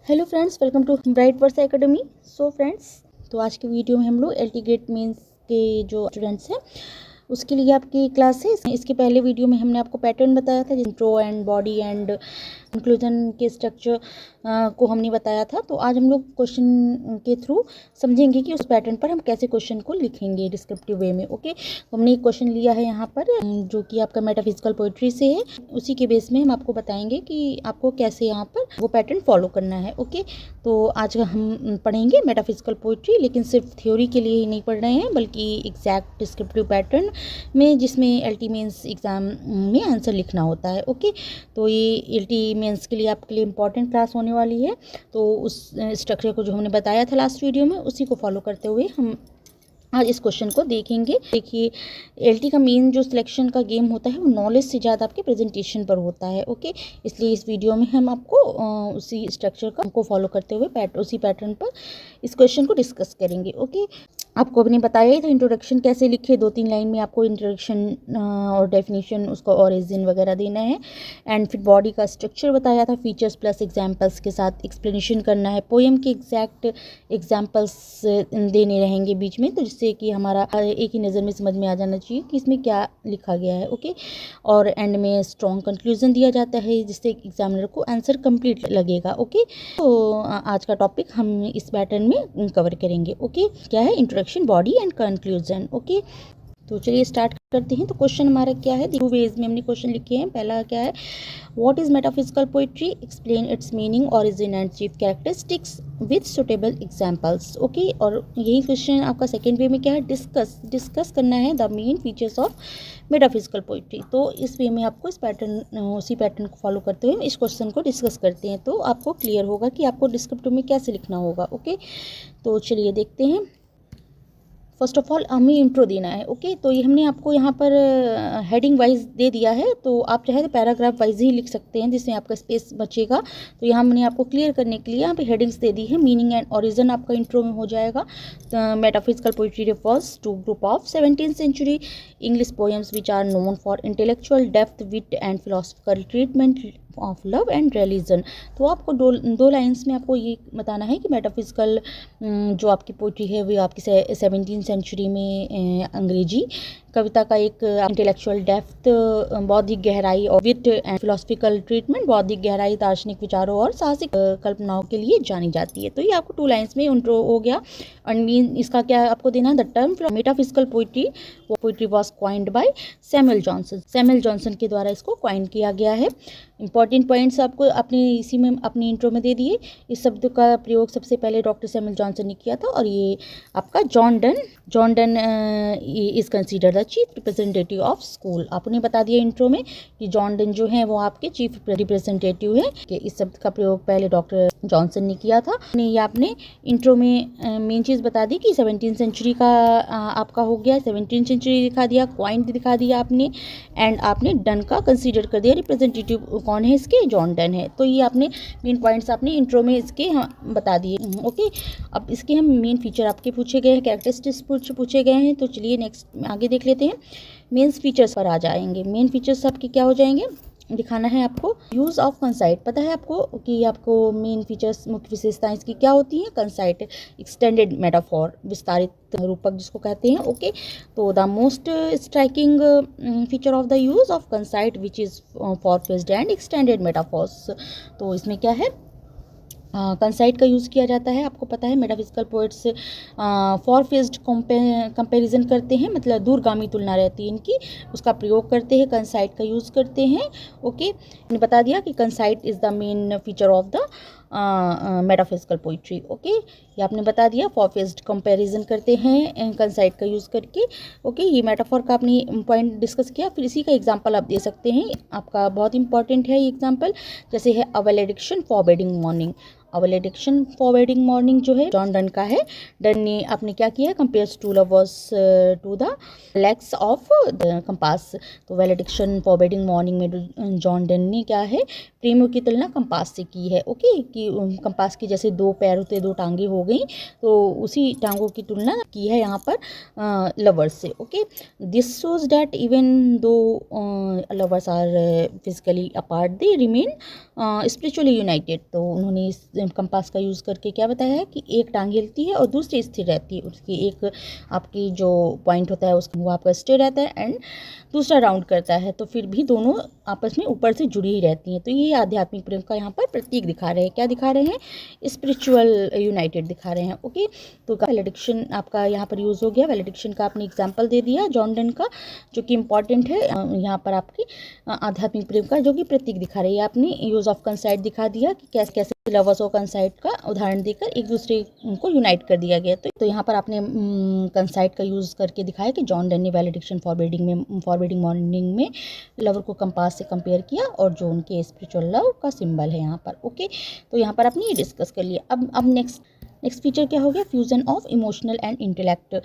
Hello friends, welcome to Bright Verse Academy. So friends, तो आज के वीडियो में हम लोग एलटी गेट मेंस के जो स्टूडेंट्स हैं उसके लिए आपकी क्लास है। इसके पहले वीडियो में हमने आपको पैटर्न बताया था, intro and body and conclusion के स्ट्रक्चर को हमने बताया था। तो आज हम लोग क्वेश्चन के थ्रू समझेंगे कि उस पैटर्न पर हम कैसे क्वेश्चन को लिखेंगे डिस्क्रिप्टिव वे में। ओके, तो हमने एक क्वेश्चन लिया है यहाँ पर जो कि आपका मेटाफिजिकल पोइट्री से है। उसी के बेस में हम आपको बताएंगे कि आपको कैसे यहाँ पर वो पैटर्न फॉलो करना है। ओके, तो आज हम पढ़ेंगे मेटाफिजिकल पोइट्री, लेकिन सिर्फ थ्योरी के लिए ही नहीं पढ़ रहे हैं बल्कि एग्जैक्ट डिस्क्रिप्टिव पैटर्न में, जिसमें एलटी मेंस एग्ज़ाम में आंसर लिखना होता है। ओके, तो ये एलटी मेंस के लिए आपके लिए इंपॉर्टेंट क्लास होने वाली है। तो उस स्ट्रक्चर को जो हमने बताया था लास्ट वीडियो में, उसी को फॉलो करते हुए हम आज इस क्वेश्चन को देखेंगे। देखिए, एलटी का मेन जो सिलेक्शन का गेम होता है वो नॉलेज से ज़्यादा आपके प्रेजेंटेशन पर होता है। ओके, इसलिए इस वीडियो में हम आपको उसी स्ट्रक्चर को फॉलो करते हुए उसी पैटर्न पर इस क्वेश्चन को डिस्कस करेंगे। ओके, आपको अपने बताया ही था इंट्रोडक्शन कैसे लिखे। 2-3 लाइन में आपको इंट्रोडक्शन और डेफिनेशन, उसका ओरिजिन वगैरह देना है। एंड फिर बॉडी का स्ट्रक्चर बताया था, फीचर्स प्लस एग्जाम्पल्स के साथ एक्सप्लेनेशन करना है। पोएम के एग्जैक्ट एग्जाम्पल्स देने रहेंगे बीच में, तो जिससे कि हमारा एक ही नज़र में समझ में आ जाना चाहिए कि इसमें क्या लिखा गया है। ओके, और एंड में स्ट्रॉन्ग कंक्लूजन दिया जाता है जिससे एग्जामिनर को आंसर कंप्लीट लगेगा। ओके, तो आज का टॉपिक हम इस पैटर्न में कवर करेंगे। ओके, क्या है? Introduction, body and conclusion. Okay, तो चलिए स्टार्ट करते हैं। तो क्वेश्चन हमारा क्या है? 2 वेज में हमने क्वेश्चन लिखे हैं। पहला क्या है? What is metaphysical poetry, explain it's meaning, origin and chief characteristics with suitable examples. Okay, और यही क्वेश्चन आपका सेकेंड वे में क्या है? डिस्कस करना है the main features of metaphysical poetry. तो इस वे में आपको इस पैटर्न, उसी पैटर्न को फॉलो करते हुए इस क्वेश्चन को डिस्कस करते हैं, तो आपको क्लियर होगा कि आपको डिस्क्रिप्टिव में कैसे लिखना होगा। ओके, तो चलिए देखते हैं। फर्स्ट ऑफ ऑल हमें इंट्रो देना है। ओके, तो ये हमने आपको यहाँ पर हेडिंग वाइज दे दिया है, तो आप चाहे तो पैराग्राफ वाइज ही लिख सकते हैं जिसमें आपका स्पेस बचेगा। तो यहाँ हमने आपको क्लियर करने के लिए यहाँ पे हेडिंग्स दे दी है। मीनिंग एंड ओरिजिन आपका इंट्रो में हो जाएगा। Metaphysical poetry refers to group of 17th century English poems which are known for intellectual depth, wit and philosophical treatment of love and religion. तो आपको दो लाइन्स में आपको ये बताना है कि मेटाफिजिकल जो आपकी पोइट्री है वो आपकी 17th सेंचुरी में अंग्रेजी कविता का एक इंटेलेक्चुअल डेप्थ, बौद्धिक गहराई और विट एंड फिलोसफिकल ट्रीटमेंट, बौद्धिक गहराई, दार्शनिक विचारों और साहसिक कल्पनाओं के लिए जानी जाती है। तो ये आपको 2 लाइन्स में इंट्रो हो गया। एंड मीन इसका क्या आपको देना है? The term metaphysical poetry was coined by Samuel Johnson. Samuel Johnson के द्वारा इसको क्वाइन किया गया है। इंपॉर्टेंट पॉइंट्स आपको अपने इसी में अपनी इंट्रो में दे दिए। इस शब्द का प्रयोग सबसे पहले डॉक्टर सैमुअल जॉनसन ने किया था, और ये आपका John Donne is considered the chief representative of school. आपने बता दिया इंट्रो में कि जॉन डन जो है वो आपके चीफ रिप्रेजेंटेटिव है, कि इस शब्द का प्रयोग पहले डॉक्टर जॉनसन ने किया था। ये आपने इंट्रो में मेन चीज़ बता दी कि 17th सेंचुरी का आपका हो गया, 17th सेंचुरी दिखा दिया, क्वाइन दिखा दिया आपने, एंड आपने डन का कंसीडर कर दिया। रिप्रेजेंटेटिव कौन है इसके? जॉन डन है। तो ये आपने मेन पॉइंट्स आपने इंट्रो में इसके बता दिए। ओके, अब इसके हम मेन फीचर आपके पूछे गए हैं, कैरेक्टरिस्टिक्स पूछे गए हैं। तो चलिए नेक्स्ट आगे देख लेते हैं। मेन फीचर्स पर आ जाएंगे। मेन फीचर्स आपके क्या हो जाएंगे? दिखाना है आपको यूज़ ऑफ कंसाइट। पता है आपको कि आपको मेन फीचर्स, मुख्य विशेषताएं इसकी क्या होती हैं? कंसाइट, एक्सटेंडेड मेटाफॉर, विस्तारित रूपक जिसको कहते हैं। ओके, तो the most striking feature of the use of conceit which is far fetched and extended metaphors. तो इसमें क्या है? कंसाइट का यूज़ किया जाता है। आपको पता है मैटाफिजिकल पोएट्स फॉर फेस्ड कंपैरिजन करते हैं, मतलब दूरगामी तुलना रहती है इनकी, उसका प्रयोग करते हैं, कंसाइट का यूज़ करते हैं। ओके, मैंने बता दिया कि conceit is the main feature of the metaphysical poetry. Okay, ये आपने बता दिया। फॉर फेस्ड कंपैरिजन करते हैं कंसाइट का यूज़ करके। ओके, ये मेटाफॉर का आपने पॉइंट डिस्कस किया। फिर इसी का एग्जांपल आप दे सकते हैं। आपका बहुत इंपॉर्टेंट है ये एग्जांपल, जैसे है अ वैलेडिक्शन फॉरबिडिंग मॉर्निंग। अ वैलेडिक्शन फॉरबिडिंग मॉर्निंग जो है जॉन डन का है। डन ने आपने क्या किया? Compares to lovers to the legs of compass. तो वैलेडिक्शन फॉरबिडिंग मॉर्निंग में जॉन डन ने क्या है? प्रेमियों की तुलना कंपास से की है। ओके, कि कंपास की जैसे 2 पैर होते, 2 टांगे हो गई, तो उसी टांगों की तुलना की है यहाँ पर लवर्स से। Okay, this shows that even though lovers are physically apart they remain spiritually united. तो उन्होंने इस कंपास का यूज़ करके क्या बताया है कि एक टांग हिलती है और दूसरी स्थिर रहती है। उसकी एक आपकी जो पॉइंट होता है उसका वो आपका स्थिर रहता है एंड दूसरा राउंड करता है, तो फिर भी दोनों आपस में ऊपर से जुड़ी ही रहती हैं। तो ये आध्यात्मिक प्रेम का यहाँ पर प्रतीक दिखा रहे हैं। क्या दिखा रहे हैं? स्पिरिचुअल यूनाइटेड दिखा रहे हैं। ओके, तो वैलिडिक्शन आपका यहाँ पर यूज़ हो गया। वैलिडिक्शन का आपने एग्जाम्पल दे दिया जॉन डन का, जो कि इंपॉर्टेंट है यहाँ पर आपकी आध्यात्मिक प्रेम का, जो कि प्रतीक दिखा रही है। आपने यूज़ ऑफ कंसाइड दिखा दिया कि कैसे कैसे लवर्स और कंसाइड का उदाहरण देकर एक दूसरे को यूनाइट कर दिया गया। तो यहाँ पर आपने कंसाइड का यूज़ करके दिखाया कि जॉन डन ने वैलिडिक्शन फॉरबिडिंग मॉर्निंग में लवर को कंपास से कंपेयर किया और जो उनके स्पिरिचुअल लव का सिंबल है यहाँ पर। ओके, तो यहाँ पर आपने ये डिस्कस कर लिया। अब नेक्स्ट फीचर क्या हो गया? Fusion of emotional and intellect.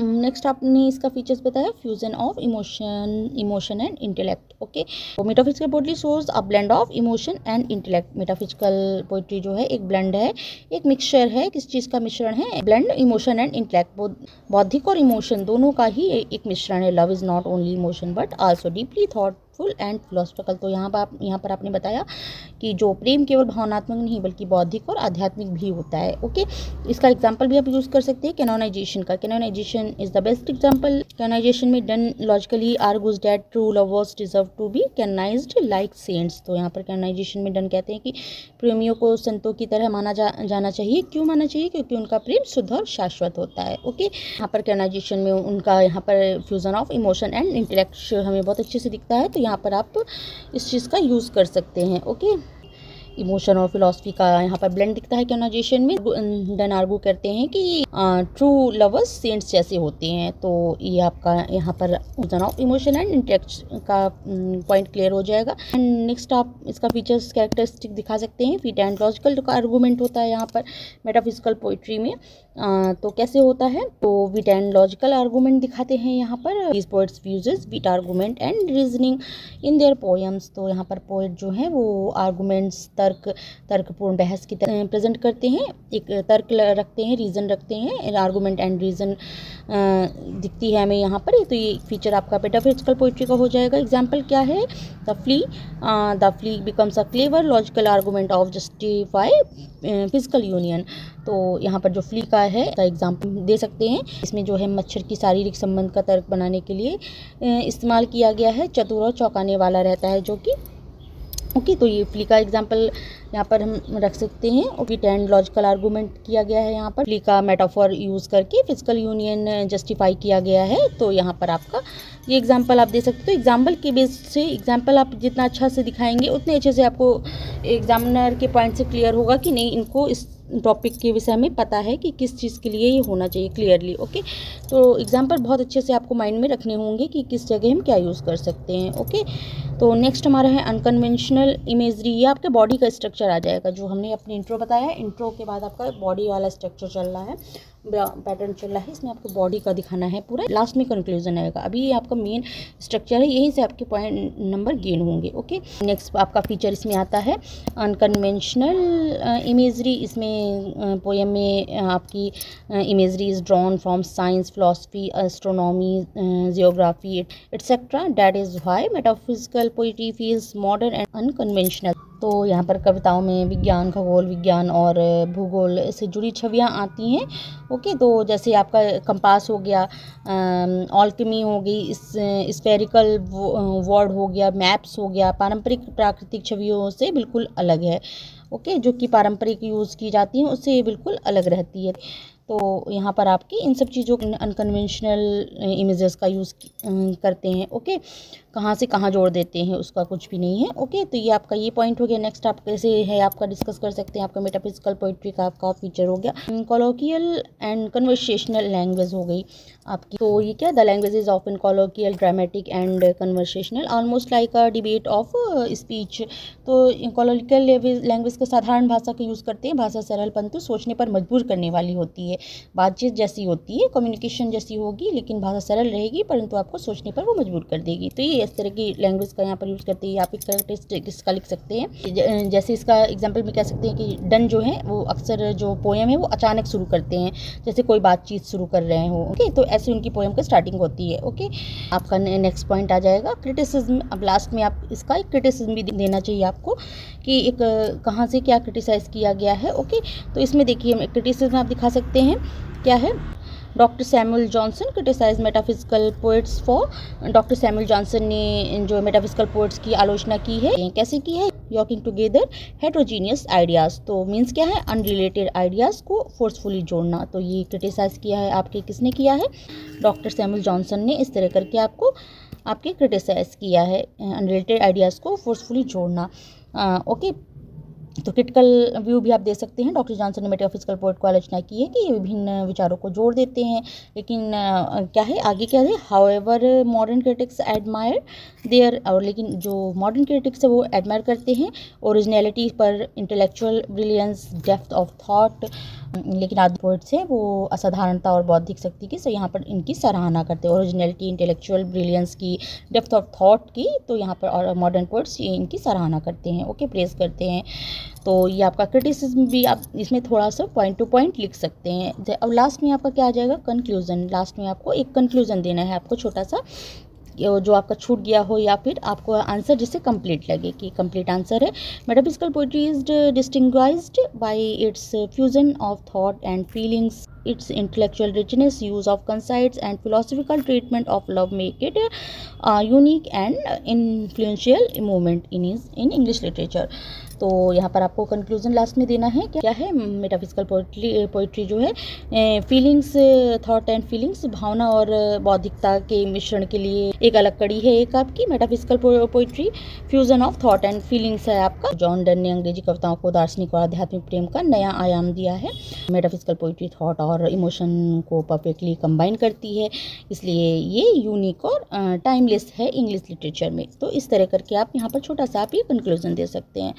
Next आपने इसका फीचर्स बताया, fusion of emotion and intellect. Okay, तो metaphysical poetry shows a blend of emotion and intellect. Metaphysical poetry जो है एक ब्लेंड है, एक मिक्सचर है। किस चीज़ का मिश्रण है? ब्लेंड इमोशन एंड इंटेलेक्ट, बौद्धिक और इमोशन दोनों का ही एक मिश्रण है। Love is not only emotion but also deeply thoughtful and philosophical. तो यहाँ पर आपने बताया कि जो प्रेम केवल भावनात्मक नहीं बल्कि बौद्धिक और आध्यात्मिक भी होता है। ओके, इसका एग्जाम्पल भी आप यूज़ कर सकते हैं कैनोनाइजेशन का। Canonization is the best example. Canonization में Donne logically argues that true lovers deserve to be canonized like saints. तो यहाँ पर कैनोनाइजेशन में डन कहते हैं कि प्रेमियों को संतों की तरह माना जाना चाहिए। क्यों माना चाहिए? क्योंकि उनका प्रेम शुद्ध और शाश्वत होता है। ओके, यहाँ पर कैनोनाइजेशन में उनका यहाँ पर fusion of emotion and intellect हमें बहुत अच्छे से दिखता है। तो यहाँ पर आप इस चीज़ का यूज़ कर सकते हैं। ओके, इमोशन और फिलॉसफी का यहाँ पर ब्लेंड दिखता है कैनोनाइजेशन में। डन आर्गू करते हैं कि ट्रू लवर्स सेंट्स जैसे होते हैं। तो ये आपका यहाँ पर fusion of emotion and intellect का पॉइंट क्लियर हो जाएगा। एंड नेक्स्ट आप इसका फीचर्स कैरेक्टरिस्टिक दिखा सकते हैं। फिट एंड लॉजिकल का आर्गूमेंट होता है यहाँ पर मेटाफिजिकल पोइट्री में। तो कैसे होता है? तो विट एंड लॉजिकल आर्गूमेंट दिखाते हैं यहाँ पर। This poets uses wit argument and reasoning in their poems. तो यहाँ पर पोएट जो है वो आर्गूमेंट्स तर्कपूर्ण बहस की तरह प्रेजेंट करते हैं। एक तर्क रखते हैं, रीज़न रखते हैं, आर्गूमेंट एंड रीज़न दिखती है हमें यहाँ पर। तो ये फीचर आपका मेटाफिजिकल पोइट्री का हो जाएगा। एग्जाम्पल क्या है? The flea becomes a clever logical argument of justify physical union. तो यहाँ पर जो फ्ली का है का एग्जाम्पल दे सकते हैं। इसमें जो है मच्छर की शारीरिक संबंध का तर्क बनाने के लिए इस्तेमाल किया गया है। चतुर और चौंकाने वाला रहता है जो कि ओके, तो ये फ्ली का एग्जाम्पल यहाँ पर हम रख सकते हैं। ओके, एंड लॉजिकल आर्गूमेंट किया गया है यहाँ पर। फ्ली का मेटाफॉर यूज़ करके फिजिकल यूनियन जस्टिफाई किया गया है। तो यहाँ पर आपका ये एग्जाम्पल आप दे सकते हो। तो एग्जाम्पल के बेस से एग्जाम्पल आप जितना अच्छा से दिखाएंगे उतने अच्छे से आपको एग्जामिनर के पॉइंट से क्लियर होगा कि नहीं, इनको इस टॉपिक के विषय में पता है कि किस चीज़ के लिए ये होना चाहिए क्लियरली। ओके, तो एग्जाम्पल बहुत अच्छे से आपको माइंड में रखने होंगे कि किस जगह हम क्या यूज़ कर सकते हैं। ओके, तो नेक्स्ट हमारा है अनकन्वेंशनल इमेजरी। ये आपके बॉडी का स्ट्रक्चर आ जाएगा, जो हमने अपने इंट्रो बताया है। इंट्रो के बाद आपका बॉडी वाला स्ट्रक्चर चल रहा है, पैटर्न चल रहा है। इसमें आपको बॉडी का दिखाना है पूरा, लास्ट में कंक्लूजन आएगा। अभी ये आपका मेन स्ट्रक्चर है, यहीं से आपके पॉइंट नंबर गेन होंगे। ओके, नेक्स्ट आपका फीचर इसमें आता है अनकन्वेंशनल इमेजरी। इसमें पोएम में आपकी imagery is drawn from science, philosophy, astronomy, geography etcetera. That is why metaphysical poetry feels modern and unconventional. तो यहाँ पर कविताओं में विज्ञान, खगोल विज्ञान और भूगोल से जुड़ी छवियाँ आती हैं। ओके, तो जैसे आपका कंपास हो गया, ऑल्केमी हो गई, स्फेरिकल वर्ड हो गया, मैप्स हो गया, पारंपरिक प्राकृतिक छवियों से बिल्कुल अलग है। ओके, जो कि पारंपरिक यूज़ की जाती हैं उससे ये बिल्कुल अलग रहती है। तो यहाँ पर आपकी इन सब चीज़ों अनकन्वेंशनल इमेजेस का यूज़ करते हैं। ओके, कहाँ से कहाँ जोड़ देते हैं उसका कुछ भी नहीं है। ओके, तो ये आपका ये पॉइंट हो गया। नेक्स्ट आप कैसे है आपका डिस्कस कर सकते हैं। आपका मेटाफिजिकल पोइट्री का आपका फीचर हो गया कॉलोकियल एंड कन्वर्सेशनल लैंग्वेज हो गई आपकी। तो ये क्या? The language is often colloquial, dramatic and conversational, almost like a debate of speech. तो कॉलोकियल लैंग्वेज को साधारण भाषा का यूज़ करते हैं। भाषा सरल परंतु सोचने पर मजबूर करने वाली होती है। है। बातचीत जैसी होती है, कम्युनिकेशन जैसी होगी, लेकिन भाषा सरल रहेगी परंतु आपको सोचने पर वो मजबूर कर देगी। तो ये इस तरह की लैंग्वेज का यहाँ पर यूज़ करते हैं। आप एक कैरेक्टरिस्टिक इसका लिख सकते हैं। जैसे इसका एग्जाम्पल में कह सकते हैं कि डन जो है वो अक्सर जो पोएम है वो अचानक शुरू करते हैं, जैसे कोई बातचीत शुरू कर रहे हो। ओके, तो ऐसे उनकी पोएम का स्टार्टिंग होती है। ओके, आपका नेक्स्ट पॉइंट आ जाएगा क्रिटिसिज्म। अब लास्ट में आप इसका एक क्रिटिसिज्म भी देना चाहिए आपको कि एक कहाँ से क्या क्रिटिसाइज़ किया गया है। ओके, तो इसमें देखिए क्रिटिसिज्म आप दिखा सकते हैं क्या है। Doctor Samuel Johnson criticise metaphysical poets for. Doctor Samuel Johnson ने जो मेटाफिजिकल पोइट्स की आलोचना की है, कैसे की है, यॉकिंग टुगेदर हेट्रोजीनियस आइडियाज़। तो मीन्स क्या है, अनरिलेटेड आइडियाज़ को फोर्सफुली जोड़ना। तो ये क्रिटिसाइज किया है आपके किसने किया है, डॉक्टर सैमुअल जॉनसन ने इस तरह करके आपको आपके क्रिटिसाइज किया है, अनरिलेटेड आइडियाज़ को फोर्सफुली जोड़ना। ओके, तो क्रिटिकल व्यू भी आप दे सकते हैं। डॉक्टर जॉनसन ने मेटाफिजिकल पोइट को आलोचना की है कि ये विभिन्न विचारों को जोड़ देते हैं, लेकिन क्या है आगे क्या है, however modern critics admire their, और लेकिन जो मॉडर्न क्रिटिक्स है वो एडमायर करते हैं ओरिजिनलिटी पर, intellectual brilliance, depth of thought, लेकिन आधे पोइट्स हैं वो असाधारणता और बौद्धिक शक्ति की, सो यहाँ पर इनकी सराहना करते हैं, ओरिजिनलिटी, इंटेलेक्चुअल ब्रिलियंस की, डेप्थ ऑफ थॉट की। तो यहाँ पर और मॉडर्न पोइट्स इनकी सराहना करते हैं। ओके, प्रेज करते हैं। तो ये आपका क्रिटिसिज्म भी आप इसमें थोड़ा सा पॉइंट टू पॉइंट लिख सकते हैं। अब लास्ट में आपका क्या आ जाएगा, कंक्लूजन। लास्ट में आपको एक कंक्लूजन देना है आपको छोटा सा, जो आपका छूट गया हो या फिर आपको आंसर जिससे कंप्लीट लगे कि कंप्लीट आंसर है। Metaphysical poetry is distinguished by it's fusion of thought and feelings, its intellectual richness, use of concepts and philosophical treatment of love make it a unique and influential movement in English literature। तो यहाँ पर आपको conclusion last में देना है, क्या है, metaphysical poetry जो है फीलिंग्स, थॉट एंड फीलिंग्स, भावना और बौद्धिकता के मिश्रण के लिए एक अलग कड़ी है। एक आपकी metaphysical poetry fusion of thought and feelings है आपका। जॉन डन ने अंग्रेजी कविताओं को दार्शनिक और आध्यात्मिक प्रेम का नया आयाम दिया है। मेटाफिजिकल पोइट्री थॉट और इमोशन को परफेक्टली कंबाइन करती है, इसलिए ये यूनिक और टाइमलेस है इंग्लिश लिटरेचर में। तो इस तरह करके आप यहाँ पर छोटा सा आप ये कंक्लूजन दे सकते हैं।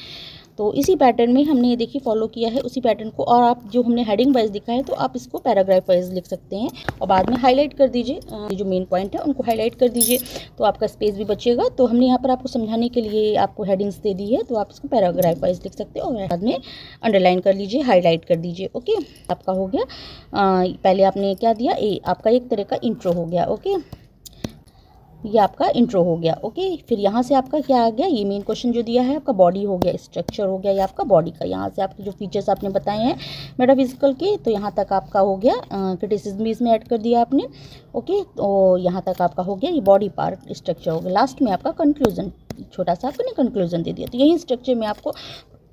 तो इसी पैटर्न में हमने देखिए फॉलो किया है उसी पैटर्न को, और आप जो हमने हेडिंग वाइज लिखा है तो आप इसको पैराग्राफ वाइज लिख सकते हैं और बाद में हाईलाइट कर दीजिए, जो मेन पॉइंट है उनको हाईलाइट कर दीजिए, तो आपका स्पेस भी बचेगा। तो हमने यहाँ पर आपको समझाने के लिए आपको हेडिंग्स दे दी है, तो आप इसको पैराग्राफ वाइज लिख सकते हैं और बाद में अंडरलाइन कर लीजिए, हाईलाइट कर दीजिए। ओके, आपका हो गया। पहले आपने क्या दिया, आपका एक तरह का इंट्रो हो गया। ओके, ये आपका इंट्रो हो गया। ओके, फिर यहाँ से आपका क्या आ गया, ये मेन क्वेश्चन जो दिया है आपका बॉडी हो गया, स्ट्रक्चर हो गया ये आपका बॉडी का। यहाँ से आपके जो फीचर्स आपने बताए हैं मेटाफिजिकल के, तो यहाँ तक आपका हो गया। क्रिटिसिज्म भी इसमें ऐड कर दिया आपने। ओके, तो यहाँ तक आपका हो गया ये बॉडी पार्ट स्ट्रक्चर हो गया। लास्ट में आपका कंक्लूजन, छोटा सा आपने कंक्लूजन दे दिया। तो यही स्ट्रक्चर में आपको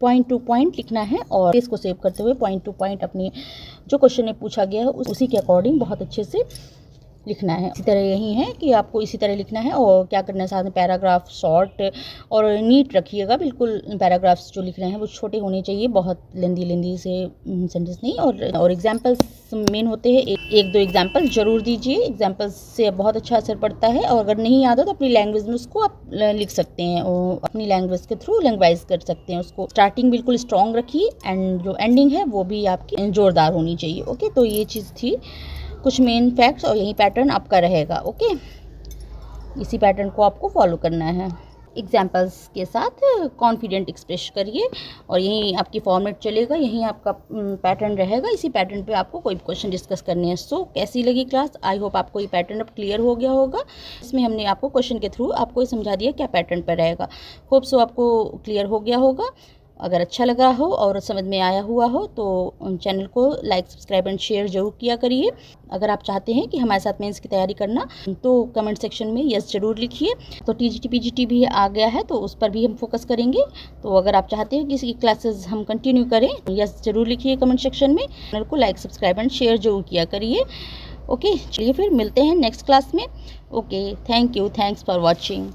पॉइंट टू पॉइंट लिखना है और इसको सेव करते हुए पॉइंट टू पॉइंट अपने जो क्वेश्चन में पूछा गया है उसी के अकॉर्डिंग बहुत अच्छे से लिखना है। इसी तरह यही है कि आपको इसी तरह लिखना है। और क्या करना है, साथ में पैराग्राफ शॉर्ट और नीट रखिएगा बिल्कुल। पैराग्राफ्स जो लिख रहे हैं वो छोटे होने चाहिए, बहुत लेंदी से सेंटेंस नहीं। और एग्जाम्पल्स मेन होते हैं, एक दो एग्जाम्पल जरूर दीजिए, एग्जाम्पल्स से बहुत अच्छा असर पड़ता है। और अगर नहीं याद हो तो अपनी लैंग्वेज में उसको आप लिख सकते हैं और अपनी लैंग्वेज के थ्रू लैंग्वेज कर सकते हैं उसको। स्टार्टिंग बिल्कुल स्ट्रॉन्ग रखिए एंड जो एंडिंग है वो भी आपकी जोरदार होनी चाहिए। ओके, तो ये चीज़ थी कुछ मेन फैक्ट्स और यही पैटर्न आपका रहेगा। ओके, इसी पैटर्न को आपको फॉलो करना है। एग्जाम्पल्स के साथ कॉन्फिडेंट एक्सप्रेस करिए और यही आपकी फॉर्मेट चलेगा, यही आपका पैटर्न रहेगा। इसी पैटर्न पे आपको कोई क्वेश्चन डिस्कस करने हैं। सो कैसी लगी क्लास, आई होप आपको ये पैटर्न अब क्लियर हो गया होगा। इसमें हमने आपको क्वेश्चन के थ्रू आपको समझा दिया क्या पैटर्न पर रहेगा। होप सो आपको क्लियर हो गया होगा। अगर अच्छा लगा हो और समझ में आया हुआ हो तो चैनल को लाइक, सब्सक्राइब एंड शेयर जरूर किया करिए। अगर आप चाहते हैं कि हमारे साथ मेंस की तैयारी करना तो कमेंट सेक्शन में यस जरूर लिखिए। तो टीजीटी पीजीटी भी आ गया है तो उस पर भी हम फोकस करेंगे। तो अगर आप चाहते हैं कि इसकी क्लासेस हम कंटिन्यू करें, यस जरूर लिखिए कमेंट सेक्शन में। चैनल को लाइक, सब्सक्राइब एंड शेयर जरूर किया करिए। ओके, चलिए फिर मिलते हैं नेक्स्ट क्लास में। Okay, thank you, thanks for watching.